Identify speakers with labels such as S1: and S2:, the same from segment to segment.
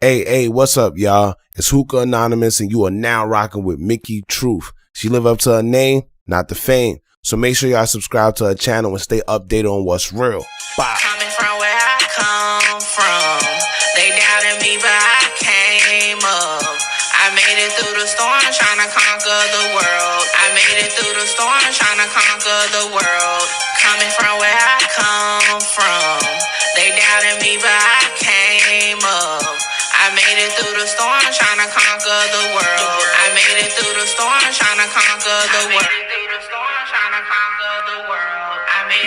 S1: Hey, what's up, y'all? It's Hookah Anonymous, and you are now rocking with Mickey Truth. She live up to her name, not the fame. So make sure y'all subscribe to her channel and stay updated on what's real. Bye.
S2: Coming from where I come from, they doubted me, but I came up. I made it through the storm, trying to conquer the world. I made it through the storm, trying to conquer the world. Coming from where I come from, they doubted me, but I came up. I made it through the storm, trying to conquer the world. I made it through the storm, trying to conquer the world.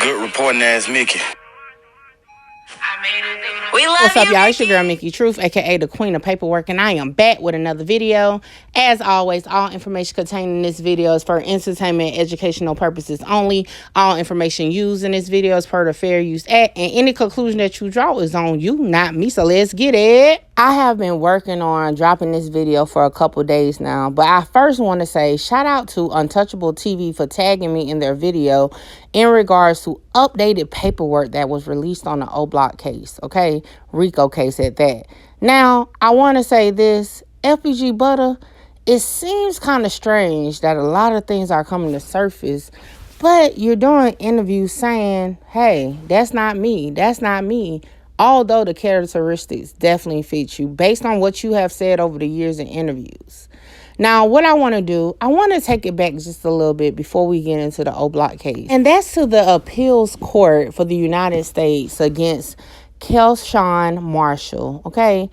S3: Good reporting ass Mickey.
S2: We love
S4: What's up,
S2: you,
S4: y'all? It's your
S2: Mickey.
S4: girl, Mickey Truth, aka the Queen of Paperwork, and I am back with another video. As always, all information contained in this video is for entertainment and educational purposes only. All information used in this video is per the Fair Use Act, and any conclusion that you draw is on you, not me, so let's get it. I have been working on dropping this video for a couple days now, but I first want to say shout out to Untouchable TV for tagging me in their video in regards to updated paperwork that was released on the O Block case, okay? RICO case at that. Now, I want to say this, FBG Butta, it seems kind of strange that a lot of things are coming to surface, but you're doing interviews saying, hey, that's not me, although the characteristics definitely fit you based on what you have said over the years in interviews. Now, what I want to do, I want to take it back just a little bit before we get into the O Block case. And that's to the appeals court for the United States against Kelshawn Marshall, okay?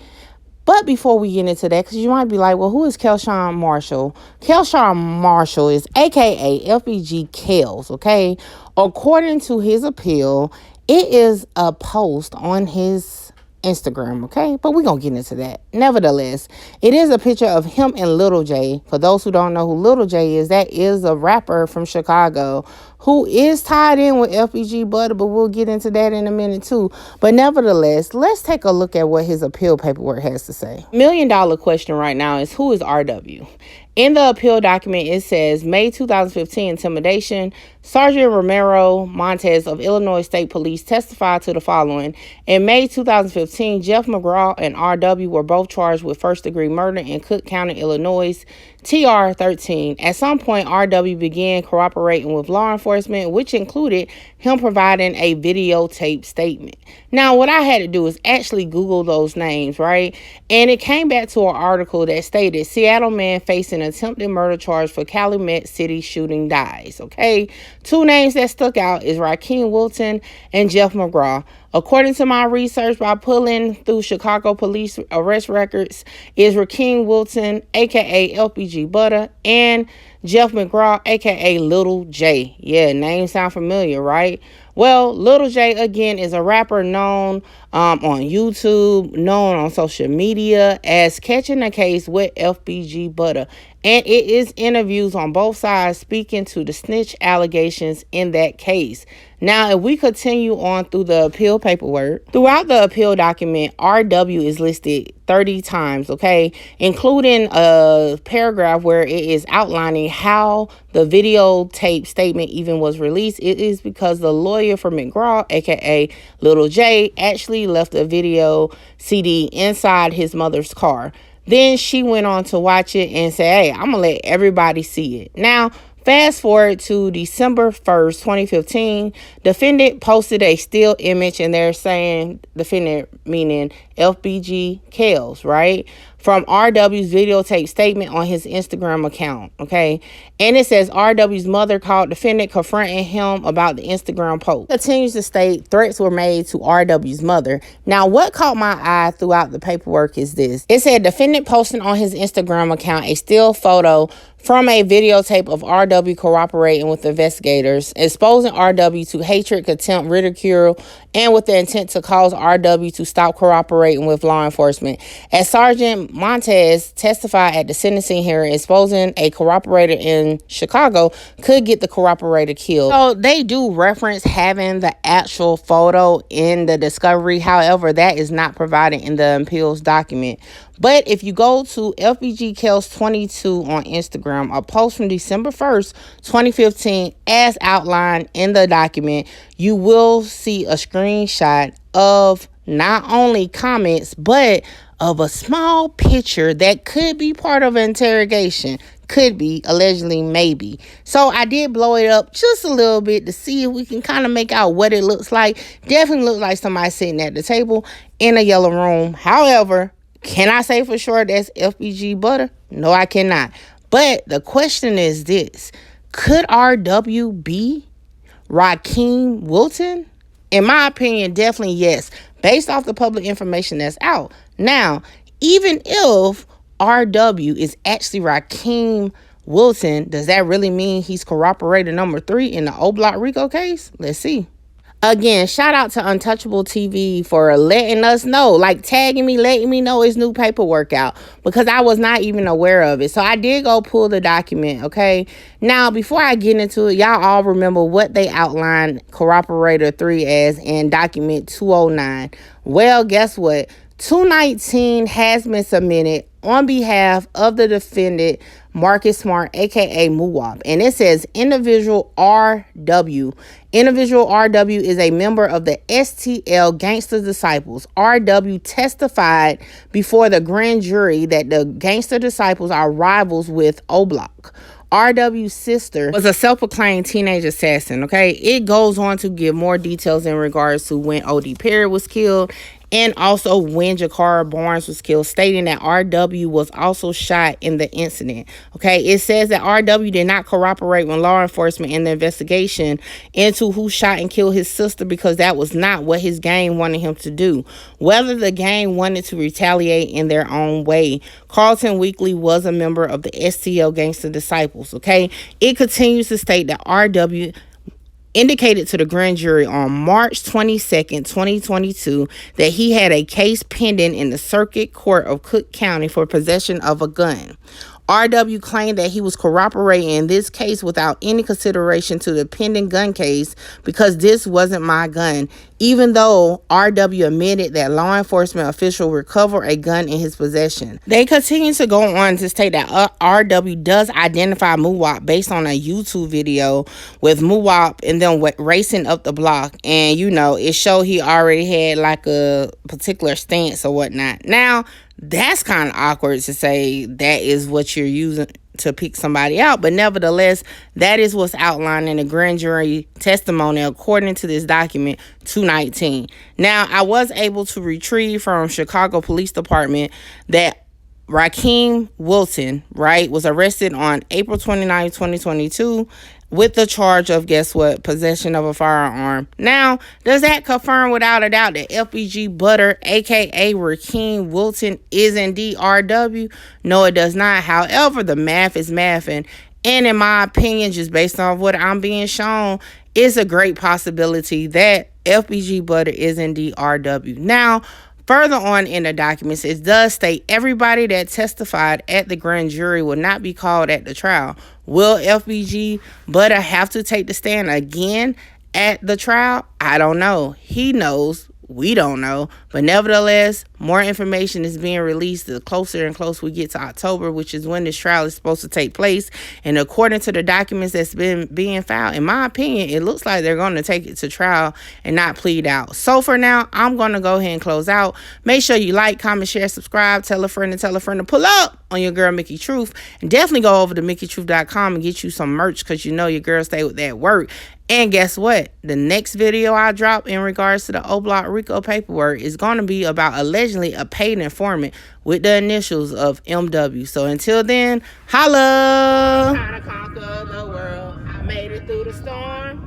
S4: But before we get into that, because you might be like, well, who is Kelshawn Marshall? Kelshawn Marshall is a.k.a. FBG Kels, okay? According to his appeal, it is a post on his Instagram, okay? But we're going to get into that. Nevertheless, it is a picture of him and Little J. For those who don't know who Little J is, that is a rapper from Chicago who is tied in with FBG Butta, but we'll get into that in a minute too. But nevertheless, let's take a look at what his appeal paperwork has to say. $1 million question right now is, who is RW? In the appeal document, it says, May 2015 intimidation. Sergeant Romero Montez of Illinois State Police testified to the following. In May 2015, Jeff McGraw and RW were both charged with first-degree murder in Cook County, Illinois, TR 13. At some point, RW began cooperating with law enforcement, which included him providing a videotape statement. Now, what I had to do is actually Google those names, right? And it came back to an article that stated, Seattle man facing attempted murder charge for Calumet City shooting dies, okay? Two names that stuck out is Rakeem Wilton and Jeff McGraw. According to my research by pulling through Chicago police arrest records, is Rakeem Wilton, a.k.a. FBG Butta, and Jeff McGraw, a.k.a. Little J. Yeah, names sound familiar, right? Well, Little J, again, is a rapper known on YouTube, known on social media as Catching a Case with FBG Butta. And it is interviews on both sides speaking to the snitch allegations in that case. Now, if we continue on through the appeal paperwork, throughout the appeal document, RW is listed 30 times, okay, including a paragraph where it is outlining how the videotape statement even was released. It is because the lawyer for McGraw, aka Little J, actually left a video CD inside his mother's car. Then she went on to watch it and say, hey, I'm going to let everybody see it. Now, fast forward to December 1st, 2015, defendant posted a still image, and they're saying defendant meaning FBG Kels, right? From RW's videotape statement on his Instagram account, okay? And it says RW's mother called defendant confronting him about the Instagram post. Continues to state threats were made to RW's mother. Now, what caught my eye throughout the paperwork is this. It said defendant posting on his Instagram account a still photo from a videotape of RW cooperating with investigators, exposing RW to hatred, contempt, ridicule, and with the intent to cause RW to stop cooperating with law enforcement. As Sergeant Montez testified at the sentencing hearing, exposing a cooperator in Chicago could get the cooperator killed. So they do reference having the actual photo in the discovery. However, that is not provided in the appeals document. But if you go to FBG Kels 22 on Instagram, a post from December 1st, 2015, as outlined in the document, you will see a screenshot of not only comments, but of a small picture that could be part of an interrogation. Could be, allegedly, maybe. So I did blow it up just a little bit to see if we can kind of make out what it looks like. Definitely looks like somebody sitting at the table in a yellow room. However, can I say for sure that's FBG Butta? No, I cannot. But the question is this. Could RW be Rakeem Wilton? In my opinion, definitely yes. Based off the public information that's out. Now, even if RW is actually Rakeem Wilton, does that really mean he's corroborator number 3 in the O Block Rico case? Let's see. Again, shout out to Untouchable TV for letting us know, like tagging me, letting me know his new paperwork out, because I was not even aware of it. So I did go pull the document, okay? Now, before I get into it, y'all all remember what they outlined corroborator 3 as in document 209. Well, guess what? 219 has been submitted on behalf of the defendant, Marcus Smart, aka Muwop. And it says individual RW. Individual RW is a member of the STL Gangster Disciples. RW testified before the grand jury that the Gangster Disciples are rivals with O Block. RW's sister was a self-proclaimed teenage assassin, okay? It goes on to give more details in regards to when O.D. Perry was killed and also when Jakara Barnes was killed, stating that RW was also shot in the incident, okay? It says that RW did not cooperate with law enforcement in the investigation into who shot and killed his sister because that was not what his gang wanted him to do. Whether the gang wanted to retaliate in their own way. Carlton Weekly was a member of the STL Gangster Disciples, okay? It continues to state that RW indicated to the grand jury on March 22nd, 2022, that he had a case pending in the Circuit Court of Cook County for possession of a gun. RW claimed that he was cooperating in this case without any consideration to the pending gun case because this wasn't my gun, even though RW admitted that law enforcement official recovered a gun in his possession. They continue to go on to state that RW does identify Muwop based on a YouTube video with Muwop and then racing up the block. And, you know, it showed he already had like a particular stance or whatnot. Now, that's kind of awkward to say that is what you're using to pick somebody out. But nevertheless, that is what's outlined in the grand jury testimony according to this document 219. Now, I was able to retrieve from Chicago Police Department that Rakeem Wilton, right, was arrested on April 29, 2022 with the charge of, guess what, possession of a firearm. Now, does that confirm without a doubt that FBG Butta, aka Rakeem Wilton, is indeed RW? No, it does not. However, the math is mathing. And in my opinion, just based on what I'm being shown, it's a great possibility that FBG Butta is indeed RW. Now, further on in the documents, it does state everybody that testified at the grand jury will not be called at the trial. Will FBG Butta have to take the stand again at the trial? I don't know. He knows. We don't know. But nevertheless, more information is being released the closer and closer we get to October, which is when this trial is supposed to take place. And according to the documents that's been being filed, in my opinion, it looks like they're going to take it to trial and not plead out. So for now, I'm going to go ahead and close out. Make sure you like, comment, share, subscribe, tell a friend to pull up on your girl, Mickey Truth. And definitely go over to MickeyTruth.com and get you some merch because you know your girl stay with that work. And guess what? The next video I drop in regards to the O Block Rico paperwork is going to be about allegedly a paid informant with the initials of MW. So until then, holla! Trying to conquer the world. I made it through the storm.